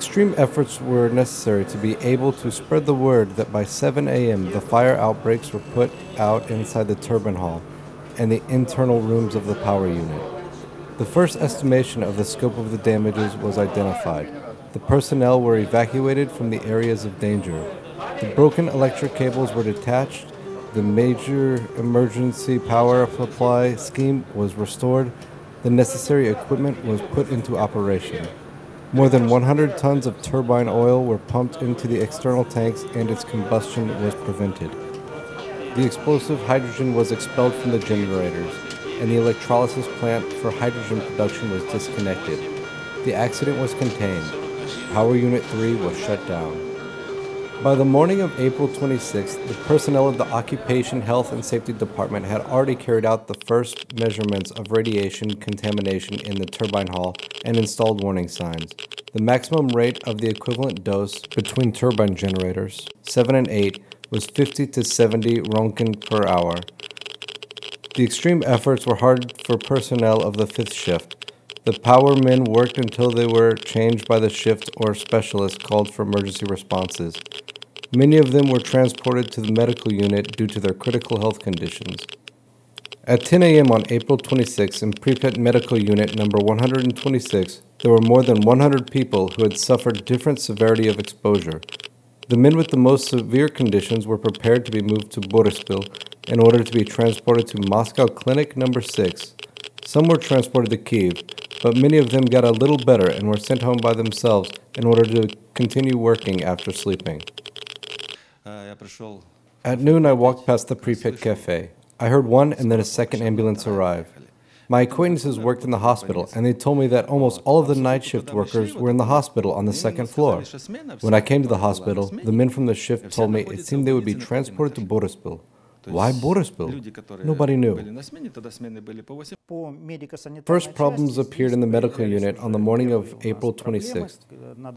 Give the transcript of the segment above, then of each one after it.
Extreme efforts were necessary to be able to spread the word that by 7 a.m. the fire outbreaks were put out inside the turbine hall and the internal rooms of the power unit. The first estimation of the scope of the damages was identified. The personnel were evacuated from the areas of danger. The broken electric cables were detached. The major emergency power supply scheme was restored. The necessary equipment was put into operation. More than 100 tons of turbine oil were pumped into the external tanks and its combustion was prevented. The explosive hydrogen was expelled from the generators, and the electrolysis plant for hydrogen production was disconnected. The accident was contained. Power Unit 3 was shut down. By the morning of April 26th, the personnel of the Occupation Health and Safety Department had already carried out the first measurements of radiation contamination in the turbine hall and installed warning signs. The maximum rate of the equivalent dose between turbine generators, 7 and 8, was 50 to 70 Roentgen per hour. The extreme efforts were hard for personnel of the 5th shift. The power men worked until they were changed by the shift or specialists called for emergency responses. Many of them were transported to the medical unit due to their critical health conditions. At 10 a.m. on April 26 in Pripyat Medical Unit number 126, there were more than 100 people who had suffered different severity of exposure. The men with the most severe conditions were prepared to be moved to Boryspil in order to be transported to Moscow Clinic number 6. Some were transported to Kiev, but many of them got a little better and were sent home by themselves in order to continue working after sleeping. At noon, I walked past the Pripyat Cafe. I heard one and then a second ambulance arrive. My acquaintances worked in the hospital, and they told me that almost all of the night shift workers were in the hospital on the second floor. When I came to the hospital, the men from the shift told me it seemed they would be transported to Boryspil. Why Boryspil? Nobody knew. First problems appeared in the medical unit on the morning of April 26th.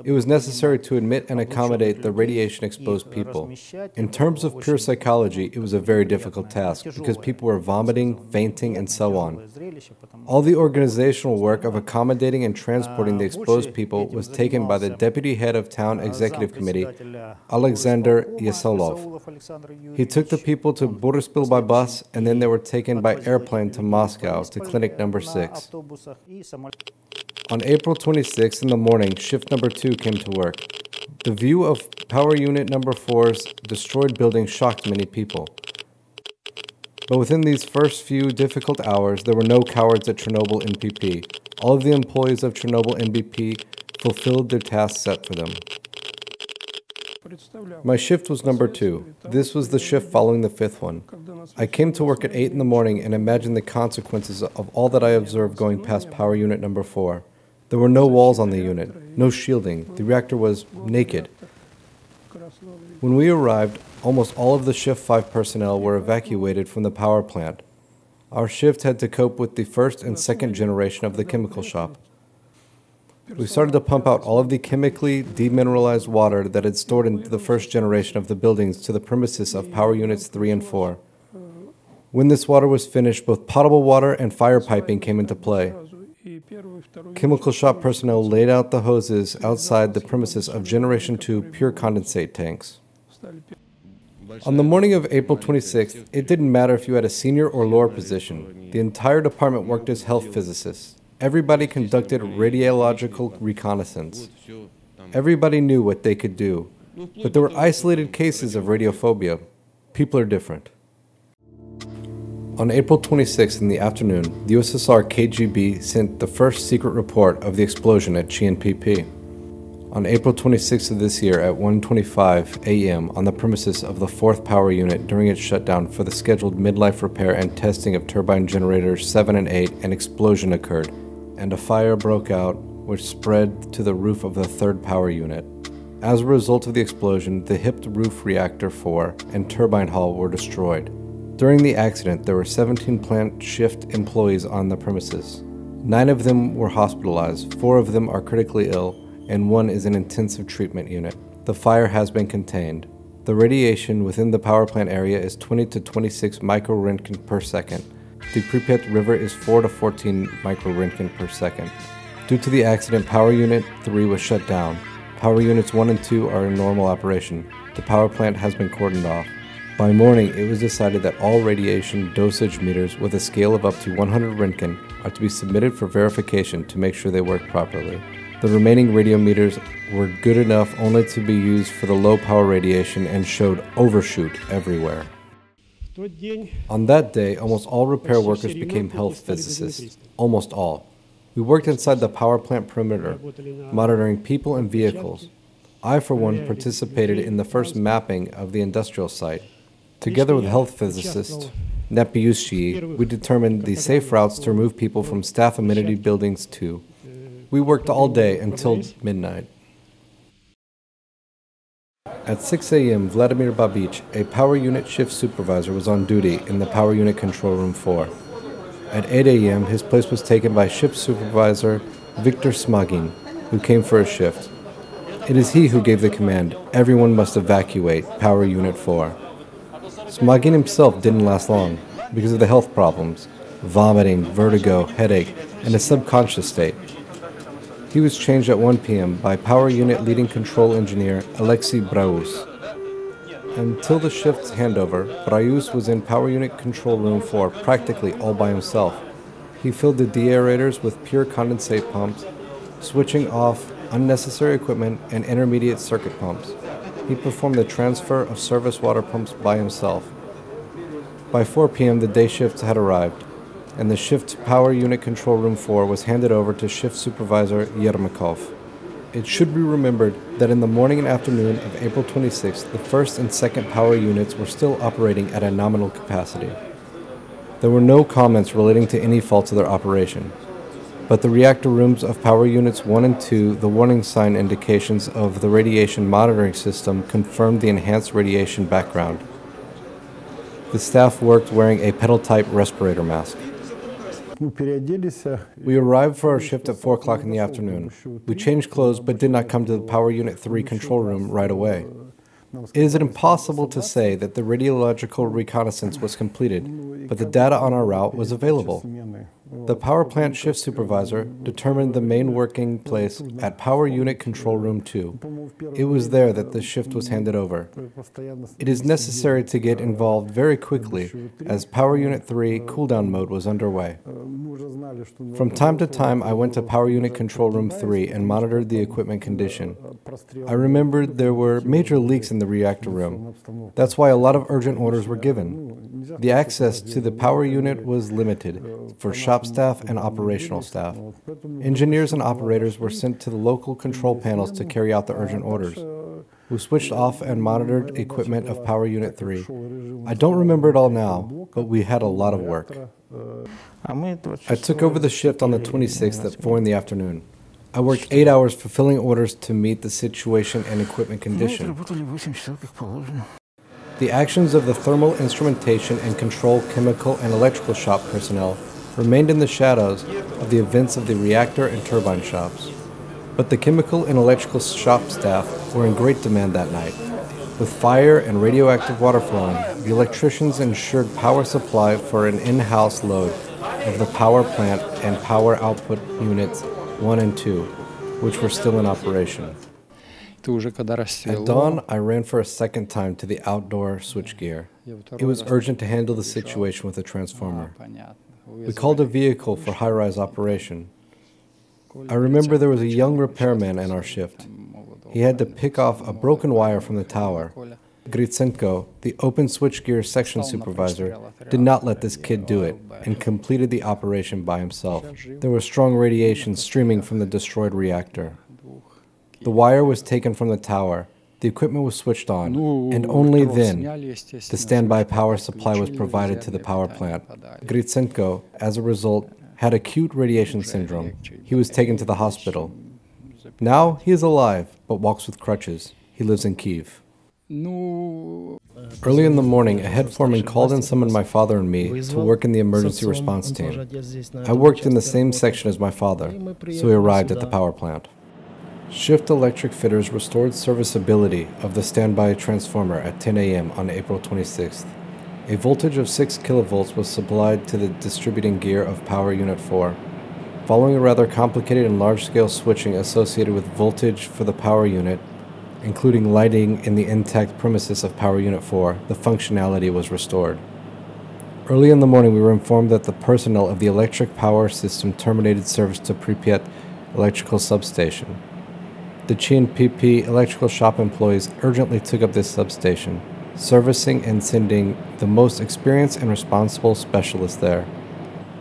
It was necessary to admit and accommodate the radiation-exposed people. In terms of pure psychology, it was a very difficult task because people were vomiting, fainting, and so on. All the organizational work of accommodating and transporting the exposed people was taken by the deputy head of Town Executive Committee, Alexander Yesolov. He took the people to Boryspil by bus, and then they were taken by airplane to Moscow to Clinic number 6. On April 26 in the morning, shift number 2 came to work. The view of Power Unit number 4's destroyed building shocked many people. But within these first few difficult hours, there were no cowards at Chornobyl NPP. All of the employees of Chornobyl NPP fulfilled their tasks set for them. My shift was number 2. This was the shift following the 5th one. I came to work at 8 in the morning and imagined the consequences of all that I observed going past Power Unit number 4. There were no walls on the unit, no shielding. The reactor was naked. When we arrived, almost all of the Shift 5 personnel were evacuated from the power plant. Our shift had to cope with the first and second generation of the chemical shop. We started to pump out all of the chemically demineralized water that had stored into the first generation of the buildings to the premises of Power Units 3 and 4. When this water was finished, both potable water and fire piping came into play. Chemical shop personnel laid out the hoses outside the premises of Generation 2 pure condensate tanks. On the morning of April 26th, it didn't matter if you had a senior or lower position. The entire department worked as health physicists. Everybody conducted radiological reconnaissance. Everybody knew what they could do. But there were isolated cases of radiophobia. People are different. On April 26th in the afternoon, the USSR KGB sent the first secret report of the explosion at ChNPP. On April 26th of this year at 1:25 a.m. on the premises of the 4th Power Unit during its shutdown for the scheduled midlife repair and testing of turbine generators 7 and 8, an explosion occurred, and a fire broke out which spread to the roof of the 3rd Power Unit. As a result of the explosion, the hipped roof reactor 4 and turbine hall were destroyed. During the accident, there were 17 plant shift employees on the premises. 9 of them were hospitalized, 4 of them are critically ill, and 1 is in intensive treatment unit. The fire has been contained. The radiation within the power plant area is 20 to 26 microRöntgen per second. The Pripyat River is 4 to 14 microRöntgen per second. Due to the accident, Power Unit 3 was shut down. Power units 1 and 2 are in normal operation. The power plant has been cordoned off. By morning, it was decided that all radiation dosage meters with a scale of up to 100 Röntgen are to be submitted for verification to make sure they work properly. The remaining radiometers were good enough only to be used for the low power radiation and showed overshoot everywhere. On that day, almost all repair workers became health physicists. Almost all. We worked inside the power plant perimeter, monitoring people and vehicles. I, for one, participated in the first mapping of the industrial site. Together with health physicist Nepiushi, we determined the safe routes to remove people from staff amenity buildings too. We worked all day until midnight. At 6 a.m., Vladimir Babic, a power unit shift supervisor, was on duty in the power unit control room 4. At 8 a.m., his place was taken by shift supervisor Viktor Smagin, who came for a shift. It is he who gave the command, everyone must evacuate power unit 4. Smagin himself didn't last long because of the health problems, vomiting, vertigo, headache, and a subconscious state. He was changed at 1 p.m. by power unit leading control engineer Alexei Braus. Until the shift's handover, Braus was in power unit control room 4 practically all by himself. He filled the deaerators with pure condensate pumps, switching off unnecessary equipment and intermediate circuit pumps. He performed the transfer of service water pumps by himself. By 4 p.m. the day shift had arrived, and the shift power unit control room 4 was handed over to shift supervisor Yermakov. It should be remembered that in the morning and afternoon of April 26th, the first and second power units were still operating at a nominal capacity. There were no comments relating to any faults of their operation, but the reactor rooms of power units 1 and 2, the warning sign indications of the radiation monitoring system confirmed the enhanced radiation background. The staff worked wearing a pedal-type respirator mask. We arrived for our shift at 4 o'clock in the afternoon. We changed clothes but did not come to the Power Unit 3 control room right away. It is impossible to say that the radiological reconnaissance was completed, but the data on our route was available. The power plant shift supervisor determined the main working place at Power Unit Control Room 2. It was there that the shift was handed over. It is necessary to get involved very quickly as Power Unit 3 cooldown mode was underway. From time to time, I went to Power Unit Control Room 3 and monitored the equipment condition. I remembered there were major leaks in the reactor room. That's why a lot of urgent orders were given. The access to the power unit was limited for shop staff and operational staff. Engineers and operators were sent to the local control panels to carry out the urgent orders. We switched off and monitored equipment of Power Unit 3. I don't remember it all now, but we had a lot of work. I took over the shift on the 26th at 4 in the afternoon. I worked 8 hours fulfilling orders to meet the situation and equipment condition. The actions of the thermal instrumentation and control chemical and electrical shop personnel remained in the shadows of the events of the reactor and turbine shops. But the chemical and electrical shop staff were in great demand that night. With fire and radioactive water flowing, the electricians ensured power supply for an in-house load of the power plant and power output units 1 and 2, which were still in operation. At dawn, I ran for a second time to the outdoor switchgear. It was urgent to handle the situation with a transformer. We called a vehicle for high-rise operation. I remember there was a young repairman in our shift. He had to pick off a broken wire from the tower. Gritsenko, the open switchgear section supervisor, did not let this kid do it and completed the operation by himself. There was strong radiation streaming from the destroyed reactor. The wire was taken from the tower, the equipment was switched on, and only then the standby power supply was provided to the power plant. Gritsenko, as a result, had acute radiation syndrome. He was taken to the hospital. Now he is alive, but walks with crutches. He lives in Kyiv. Early in the morning, a head foreman called and summoned my father and me to work in the emergency response team. I worked in the same section as my father, so we arrived at the power plant. Shift electric fitters restored serviceability of the standby transformer at 10 a.m. on April 26th. A voltage of 6 kilovolts was supplied to the distributing gear of Power Unit 4. Following a rather complicated and large-scale switching associated with voltage for the power unit, including lighting in the intact premises of Power Unit 4, the functionality was restored. Early in the morning, we were informed that the personnel of the electric power system terminated service to Pripyat electrical substation. The ChNPP electrical shop employees urgently took up this substation, servicing and sending the most experienced and responsible specialists there.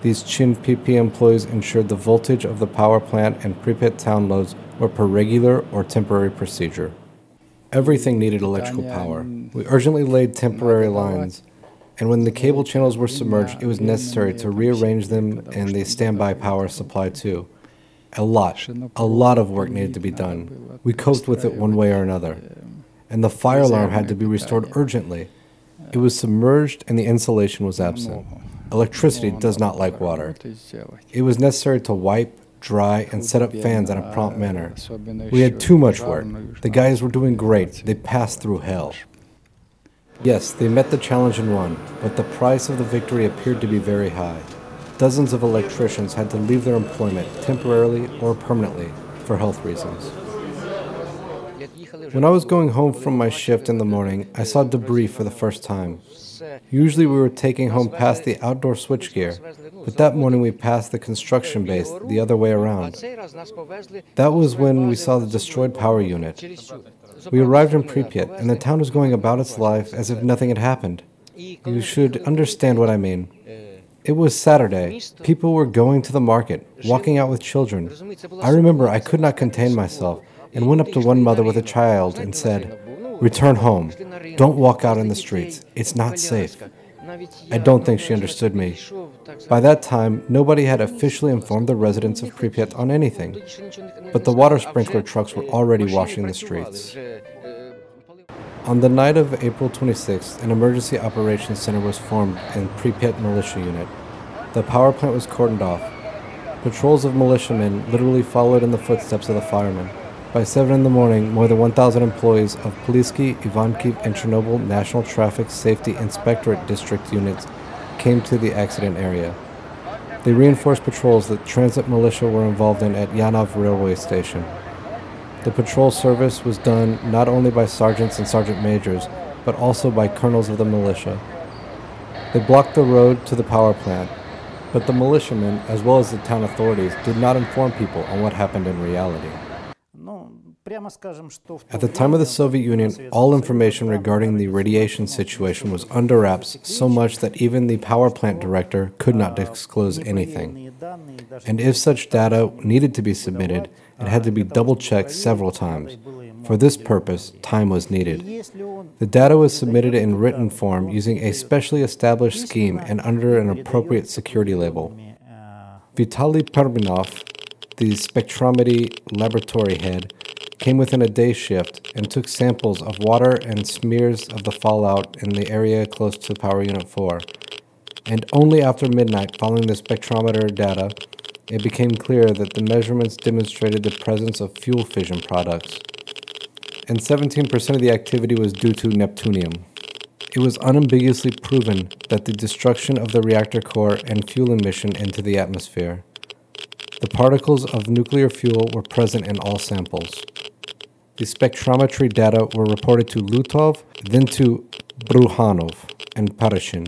These ChNPP employees ensured the voltage of the power plant and Pripyat town loads were per regular or temporary procedure. Everything needed electrical power. We urgently laid temporary lines, and when the cable channels were submerged, it was necessary to rearrange them and the standby power supply too. A lot of work needed to be done. We coped with it one way or another. And the fire alarm had to be restored urgently. It was submerged and the insulation was absent. Electricity does not like water. It was necessary to wipe, dry, and set up fans in a prompt manner. We had too much work. The guys were doing great. They passed through hell. Yes, they met the challenge and won, but the price of the victory appeared to be very high. Dozens of electricians had to leave their employment, temporarily or permanently, for health reasons. When I was going home from my shift in the morning, I saw debris for the first time. Usually we were taking home past the outdoor switchgear, but that morning we passed the construction base the other way around. That was when we saw the destroyed power unit. We arrived in Pripyat, and the town was going about its life as if nothing had happened. You should understand what I mean. It was Saturday. People were going to the market, walking out with children. I remember I could not contain myself and went up to one mother with a child and said, "Return home. Don't walk out in the streets. It's not safe." I don't think she understood me. By that time, nobody had officially informed the residents of Pripyat on anything, but the water sprinkler trucks were already washing the streets. On the night of April 26th, an emergency operations center was formed in Pripyat militia unit. The power plant was cordoned off. Patrols of militiamen literally followed in the footsteps of the firemen. By 7 in the morning, more than 1,000 employees of Polski, Ivankiv, and Chernobyl National Traffic Safety Inspectorate District units came to the accident area. They reinforced patrols that transit militia were involved in at Yanov railway station. The patrol service was done not only by sergeants and sergeant majors, but also by colonels of the militia. They blocked the road to the power plant, but the militiamen, as well as the town authorities, did not inform people on what happened in reality. At the time of the Soviet Union, all information regarding the radiation situation was under wraps, so much that even the power plant director could not disclose anything. And if such data needed to be submitted, it had to be double-checked several times. For this purpose, time was needed. The data was submitted in written form using a specially established scheme and under an appropriate security label. Vitaly Perminov, the spectrometry laboratory head, came within a day shift and took samples of water and smears of the fallout in the area close to Power Unit 4. And only after midnight, following the spectrometer data, it became clear that the measurements demonstrated the presence of fuel fission products. And 17% of the activity was due to neptunium. It was unambiguously proven that the destruction of the reactor core and fuel emission into the atmosphere. The particles of nuclear fuel were present in all samples. The spectrometry data were reported to Lutov, then to Bruhanov and Parashin.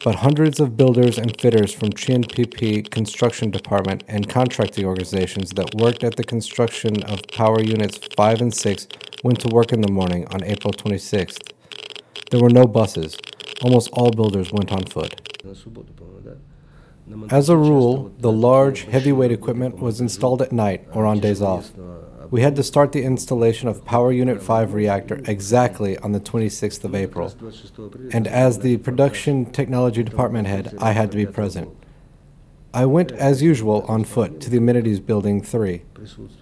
But hundreds of builders and fitters from ChNPP construction department and contracting organizations that worked at the construction of power units 5 and 6 went to work in the morning on April 26th. There were no buses. Almost all builders went on foot. As a rule, the large, heavyweight equipment was installed at night or on days off. We had to start the installation of Power Unit 5 reactor exactly on the 26th of April. And as the production technology department head, I had to be present. I went, as usual, on foot to the Amenities Building 3,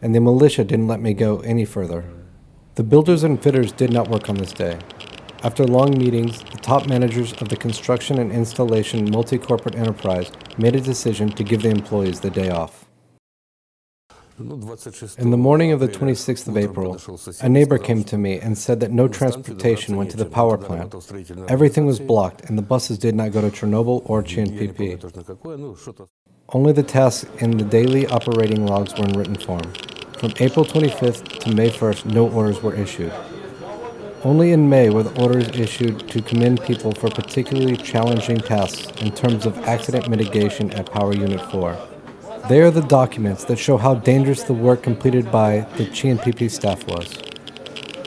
and the militia didn't let me go any further. The builders and fitters did not work on this day. After long meetings, the top managers of the construction and installation multi-corporate enterprise made a decision to give the employees the day off. In the morning of the 26th of April, a neighbor came to me and said that no transportation went to the power plant. Everything was blocked and the buses did not go to Chernobyl or ChNPP. Only the tasks in the daily operating logs were in written form. From April 25th to May 1st, no orders were issued. Only in May were the orders issued to commend people for particularly challenging tasks in terms of accident mitigation at Power Unit 4. They are the documents that show how dangerous the work completed by the ChNPP staff was.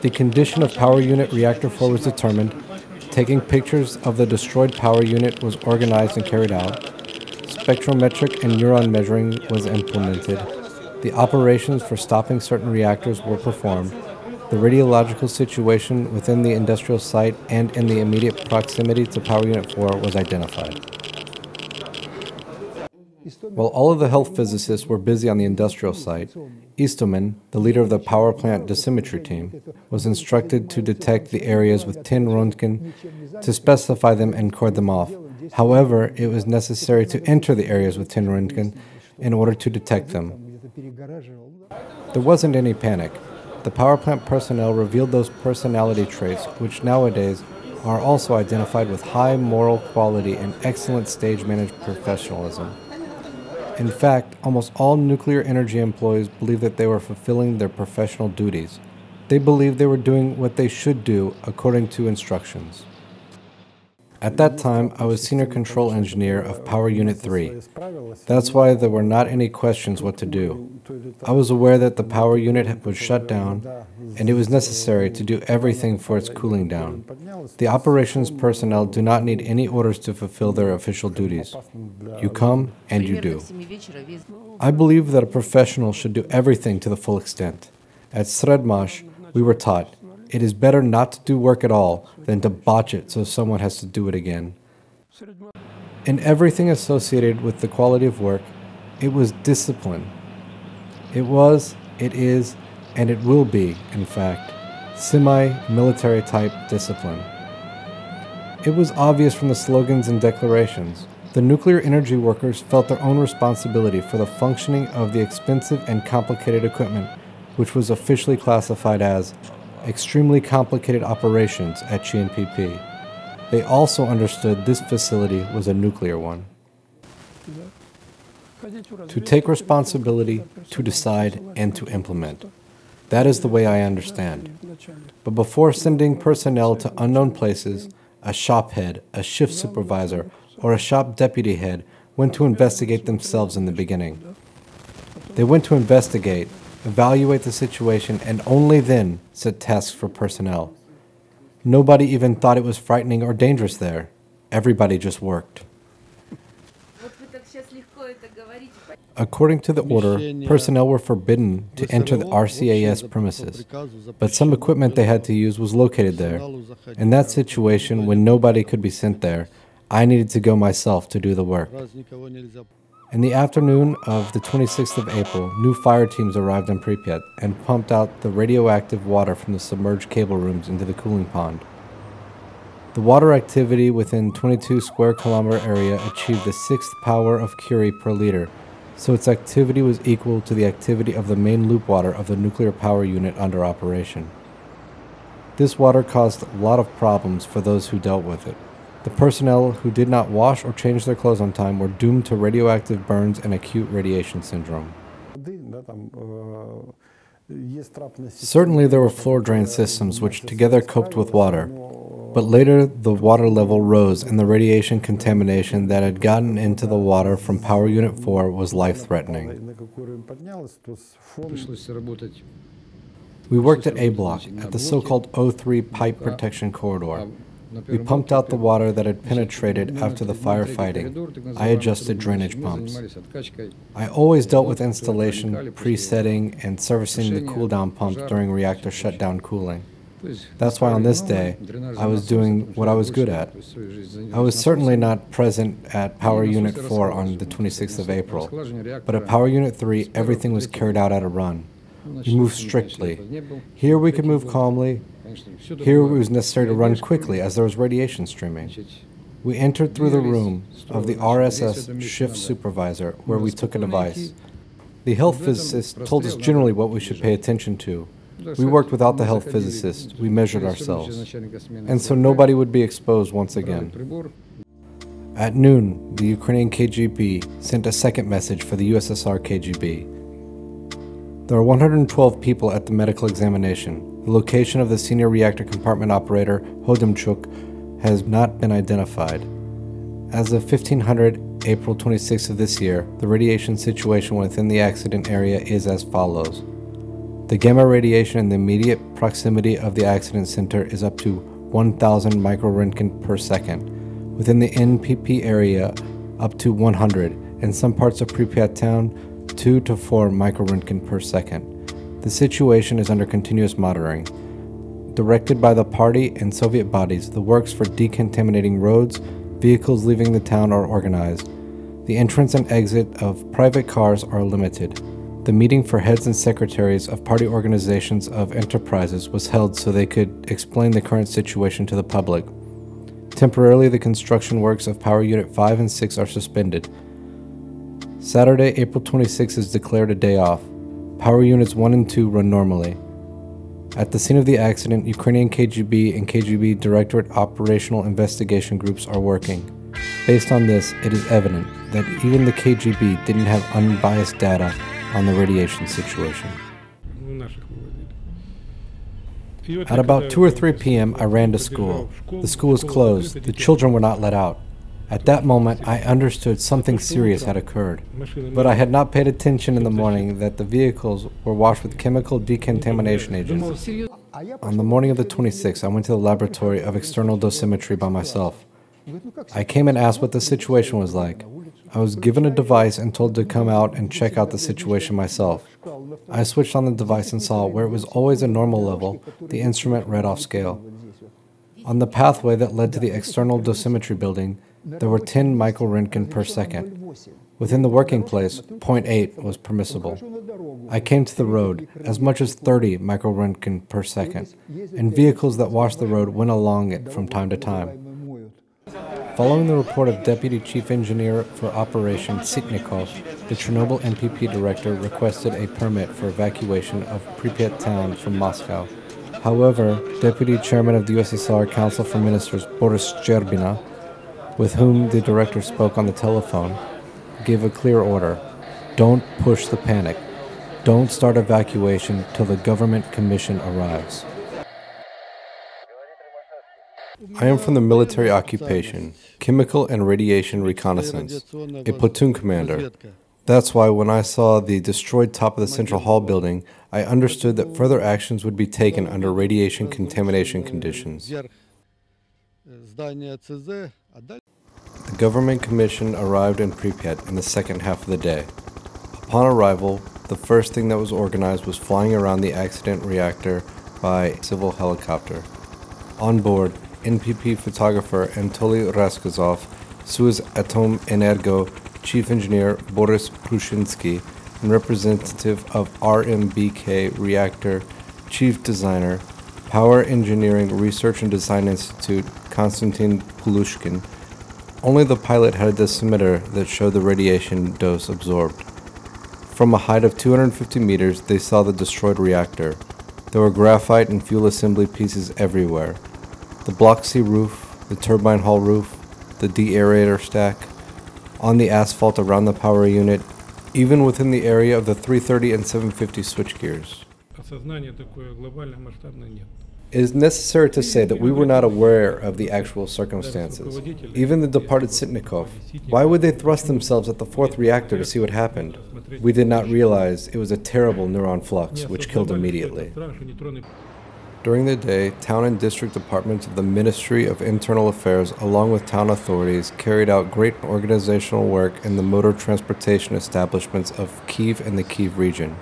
The condition of Power Unit Reactor 4 was determined, taking pictures of the destroyed power unit was organized and carried out, spectrometric and neuron measuring was implemented, the operations for stopping certain reactors were performed, the radiological situation within the industrial site and in the immediate proximity to Power Unit 4 was identified. While all of the health physicists were busy on the industrial site, Istomin, the leader of the power plant dosimetry team, was instructed to detect the areas with tin Röntgen to specify them and cordon them off. However, it was necessary to enter the areas with tin Röntgen in order to detect them. There wasn't any panic. The power plant personnel revealed those personality traits which nowadays are also identified with high moral quality and excellent stage-managed professionalism. In fact, almost all nuclear energy employees believed that they were fulfilling their professional duties. They believed they were doing what they should do according to instructions. At that time, I was Senior Control Engineer of Power Unit 3. That's why there were not any questions what to do. I was aware that the power unit was shut down, and it was necessary to do everything for its cooling down. The operations personnel do not need any orders to fulfill their official duties. You come, and you do. I believe that a professional should do everything to the full extent. At Sredmash, we were taught, it is better not to do work at all than to botch it so someone has to do it again. In everything associated with the quality of work, it was discipline. It was, it is, and it will be, in fact, semi-military type discipline. It was obvious from the slogans and declarations. The nuclear energy workers felt their own responsibility for the functioning of the expensive and complicated equipment, which was officially classified as extremely complicated operations at ChNPP. They also understood this facility was a nuclear one. To take responsibility, to decide, and to implement. That is the way I understand. But before sending personnel to unknown places, a shop head, a shift supervisor, or a shop deputy head went to investigate themselves in the beginning. They went to investigate, evaluate the situation, and only then set tasks for personnel. Nobody even thought it was frightening or dangerous there. Everybody just worked. According to the order, personnel were forbidden to enter the RCAS premises, but some equipment they had to use was located there. In that situation, when nobody could be sent there, I needed to go myself to do the work. In the afternoon of the 26th of April, new fire teams arrived in Pripyat and pumped out the radioactive water from the submerged cable rooms into the cooling pond. The water activity within 22 square kilometer area achieved the 6th power of Curie per liter, so its activity was equal to the activity of the main loop water of the nuclear power unit under operation. This water caused a lot of problems for those who dealt with it. The personnel who did not wash or change their clothes on time were doomed to radioactive burns and acute radiation syndrome. Certainly there were floor drain systems which together coped with water, but later the water level rose and the radiation contamination that had gotten into the water from Power Unit 4 was life-threatening. We worked at A Block, at the so-called O3 pipe protection corridor. We pumped out the water that had penetrated after the firefighting. I adjusted drainage pumps. I always dealt with installation, presetting, and servicing the cool-down pumps during reactor shutdown cooling. That's why on this day, I was doing what I was good at. I was certainly not present at Power Unit 4 on the 26th of April, but at Power Unit 3, everything was carried out at a run. We moved strictly. Here we could move calmly. Here it was necessary to run quickly as there was radiation streaming. We entered through the room of the RSS shift supervisor where we took a device. The health physicist told us generally what we should pay attention to. We worked without the health physicist. We measured ourselves. And so nobody would be exposed once again. At noon, the Ukrainian KGB sent a second message for the USSR KGB. There are 112 people at the medical examination. The location of the senior reactor compartment operator, Hodimchuk, has not been identified. As of 1500, April 26th of this year, the radiation situation within the accident area is as follows. The gamma radiation in the immediate proximity of the accident center is up to 1000 microroentgen per second. Within the NPP area, up to 100. In some parts of Pripyat town, 2 to 4 microroentgen per second. The situation is under continuous monitoring. Directed by the party and Soviet bodies, the works for decontaminating roads, vehicles leaving the town are organized. The entrance and exit of private cars are limited. The meeting for heads and secretaries of party organizations of enterprises was held so they could explain the current situation to the public. Temporarily, the construction works of Power Unit 5 and 6 are suspended. Saturday, April 26 is declared a day off. Power Units 1 and 2 run normally. At the scene of the accident, Ukrainian KGB and KGB Directorate Operational Investigation Groups are working. Based on this, it is evident that even the KGB didn't have unbiased data on the radiation situation. At about 2 or 3 p.m., I ran to school. The school was closed. The children were not let out. At that moment, I understood something serious had occurred, but I had not paid attention in the morning that the vehicles were washed with chemical decontamination agents. On the morning of the 26th, I went to the laboratory of external dosimetry by myself. I came and asked what the situation was like. I was given a device and told to come out and check out the situation myself. I switched on the device and saw where it was always a normal level, the instrument read off scale. On the pathway that led to the external dosimetry building, there were 10 microroentgen per second. Within the working place, 0.8 was permissible. I came to the road, as much as 30 microroentgen per second, and vehicles that washed the road went along it from time to time. Following the report of Deputy Chief Engineer for Operation Sitnikov, the Chornobyl NPP director requested a permit for evacuation of Pripyat town from Moscow. However, Deputy Chairman of the USSR Council for Ministers Boris Shcherbina, with whom the director spoke on the telephone, gave a clear order. Don't push the panic. Don't start evacuation till the government commission arrives. I am from the military occupation, chemical and radiation reconnaissance, a platoon commander. That's why when I saw the destroyed top of the Central Hall building, I understood that further actions would be taken under radiation contamination conditions. The government commission arrived in Pripyat in the second half of the day. Upon arrival, the first thing that was organized was flying around the accident reactor by civil helicopter. On board, NPP photographer Anatoly Raskazov, Suez Atom Energo Chief Engineer Boris Prushinsky, and representative of RMBK Reactor Chief Designer, Power Engineering Research and Design Institute Konstantin Pulushkin. Only the pilot had a dosimeter that showed the radiation dose absorbed. From a height of 250 meters, they saw the destroyed reactor. There were graphite and fuel assembly pieces everywhere. The Block C roof, the turbine hall roof, the deaerator stack, on the asphalt around the power unit, even within the area of the 330 and 750 switchgears. It is necessary to say that we were not aware of the actual circumstances. Even the departed Sitnikov, why would they thrust themselves at the fourth reactor to see what happened? We did not realize it was a terrible neuron flux, which killed immediately. During the day, town and district departments of the Ministry of Internal Affairs, along with town authorities, carried out great organizational work in the motor transportation establishments of Kyiv and the Kyiv region.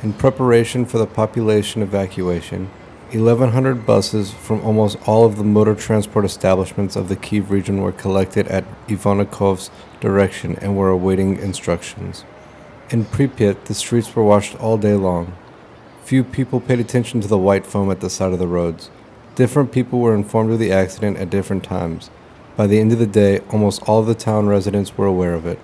In preparation for the population evacuation, 1,100 buses from almost all of the motor transport establishments of the Kyiv region were collected at Ivanikov's direction and were awaiting instructions. In Pripyat, the streets were washed all day long. Few people paid attention to the white foam at the side of the roads. Different people were informed of the accident at different times. By the end of the day, almost all of the town residents were aware of it.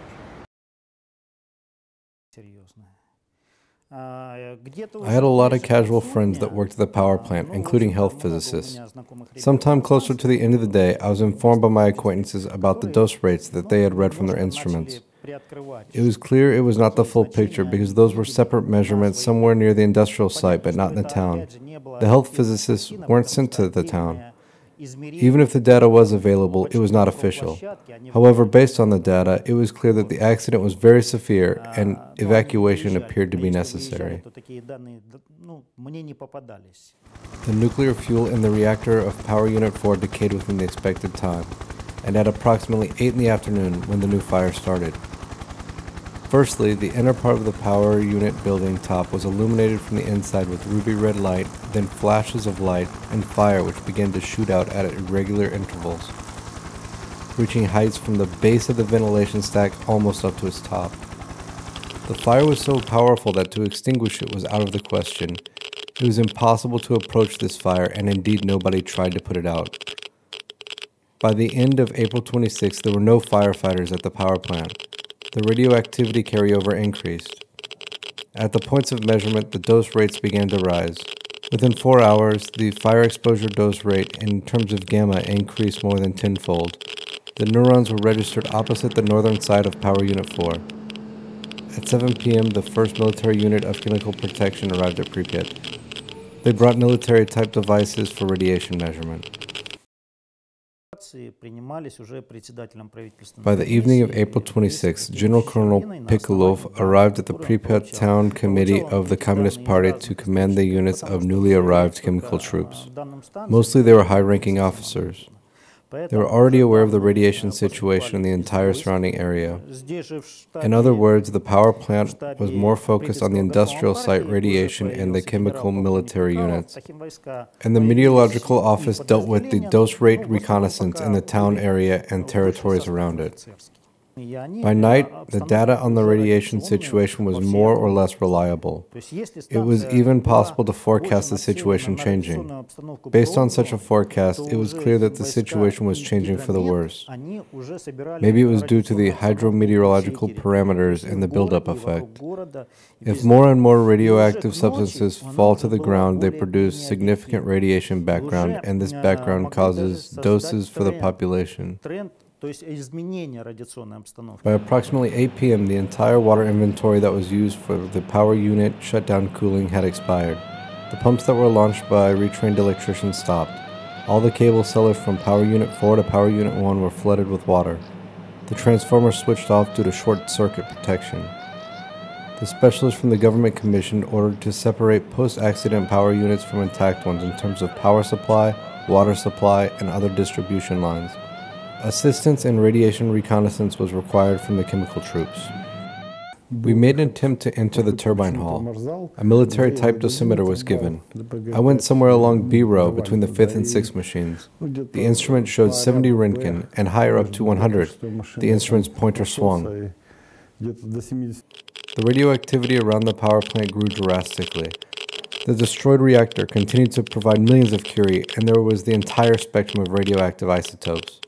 I had a lot of casual friends that worked at the power plant, including health physicists. Sometime closer to the end of the day, I was informed by my acquaintances about the dose rates that they had read from their instruments. It was clear it was not the full picture because those were separate measurements somewhere near the industrial site but not in the town. The health physicists weren't sent to the town. Even if the data was available, it was not official. However, based on the data, it was clear that the accident was very severe and evacuation appeared to be necessary. The nuclear fuel in the reactor of Power Unit 4 decayed within the expected time, and at approximately 8 in the afternoon when the new fire started. Firstly, the inner part of the power unit building top was illuminated from the inside with ruby red light, then flashes of light and fire which began to shoot out at irregular intervals, reaching heights from the base of the ventilation stack almost up to its top. The fire was so powerful that to extinguish it was out of the question. It was impossible to approach this fire, and indeed nobody tried to put it out. By the end of April 26, there were no firefighters at the power plant. The radioactivity carryover increased. At the points of measurement, the dose rates began to rise. Within 4 hours, the fire exposure dose rate in terms of gamma increased more than tenfold. The neurons were registered opposite the northern side of Power Unit 4. At 7 p.m., the first military unit of chemical protection arrived at Pripyat. They brought military-type devices for radiation measurement. By the evening of April 26, General Colonel Pikolov arrived at the Pripyat Town Committee of the Communist Party to command the units of newly arrived chemical troops. Mostly they were high-ranking officers. They were already aware of the radiation situation in the entire surrounding area. In other words, the power plant was more focused on the industrial site radiation and the chemical military units. And the meteorological office dealt with the dose rate reconnaissance in the town area and territories around it. By night, the data on the radiation situation was more or less reliable. It was even possible to forecast the situation changing. Based on such a forecast, it was clear that the situation was changing for the worse. Maybe it was due to the hydrometeorological parameters and the buildup effect. If more and more radioactive substances fall to the ground, they produce significant radiation background, and this background causes doses for the population. By approximately 8 p.m., the entire water inventory that was used for the power unit shutdown cooling had expired. The pumps that were launched by retrained electricians stopped. All the cable cellars from Power Unit 4 to Power Unit 1 were flooded with water. The transformer switched off due to short-circuit protection. The specialists from the Government Commission ordered to separate post-accident power units from intact ones in terms of power supply, water supply, and other distribution lines. Assistance in radiation reconnaissance was required from the chemical troops. We made an attempt to enter the turbine hall. A military-type dosimeter was given. I went somewhere along B row between the 5th and 6th machines. The instrument showed 70 Röntgen, and higher up to 100. The instrument's pointer swung. The radioactivity around the power plant grew drastically. The destroyed reactor continued to provide millions of curie, and there was the entire spectrum of radioactive isotopes.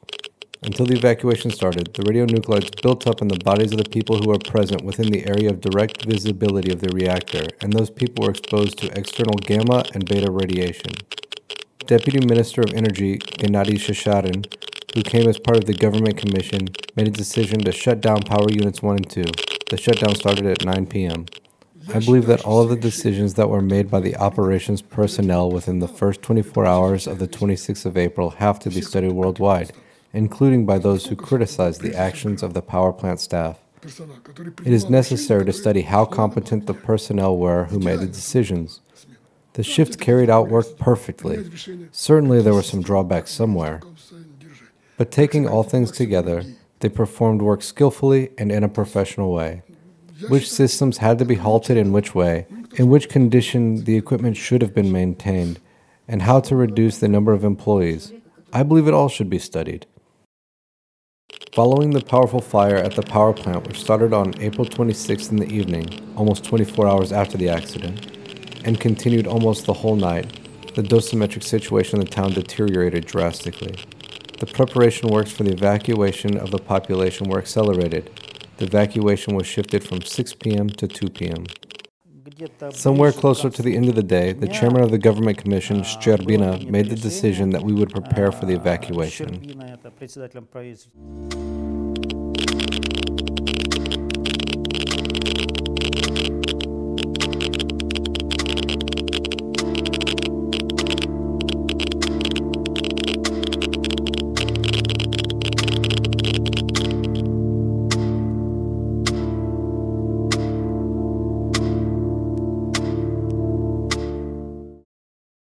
Until the evacuation started, the radionuclides built up in the bodies of the people who were present within the area of direct visibility of the reactor, and those people were exposed to external gamma and beta radiation. Deputy Minister of Energy, Gennady Shasharin, who came as part of the Government Commission, made a decision to shut down Power Units 1 and 2. The shutdown started at 9 p.m. I believe that all of the decisions that were made by the operations personnel within the first 24 hours of the 26th of April have to be studied worldwide, including by those who criticize the actions of the power plant staff. It is necessary to study how competent the personnel were who made the decisions. The shift carried out work perfectly. Certainly there were some drawbacks somewhere. But taking all things together, they performed work skillfully and in a professional way. Which systems had to be halted in which way, in which condition the equipment should have been maintained, and how to reduce the number of employees. I believe it all should be studied. Following the powerful fire at the power plant, which started on April 26th in the evening, almost 24 hours after the accident, and continued almost the whole night, the dosimetric situation in the town deteriorated drastically. The preparation works for the evacuation of the population were accelerated. The evacuation was shifted from 6 p.m. to 2 p.m. Somewhere closer to the end of the day, the chairman of the government commission, ChNPP, made the decision that we would prepare for the evacuation.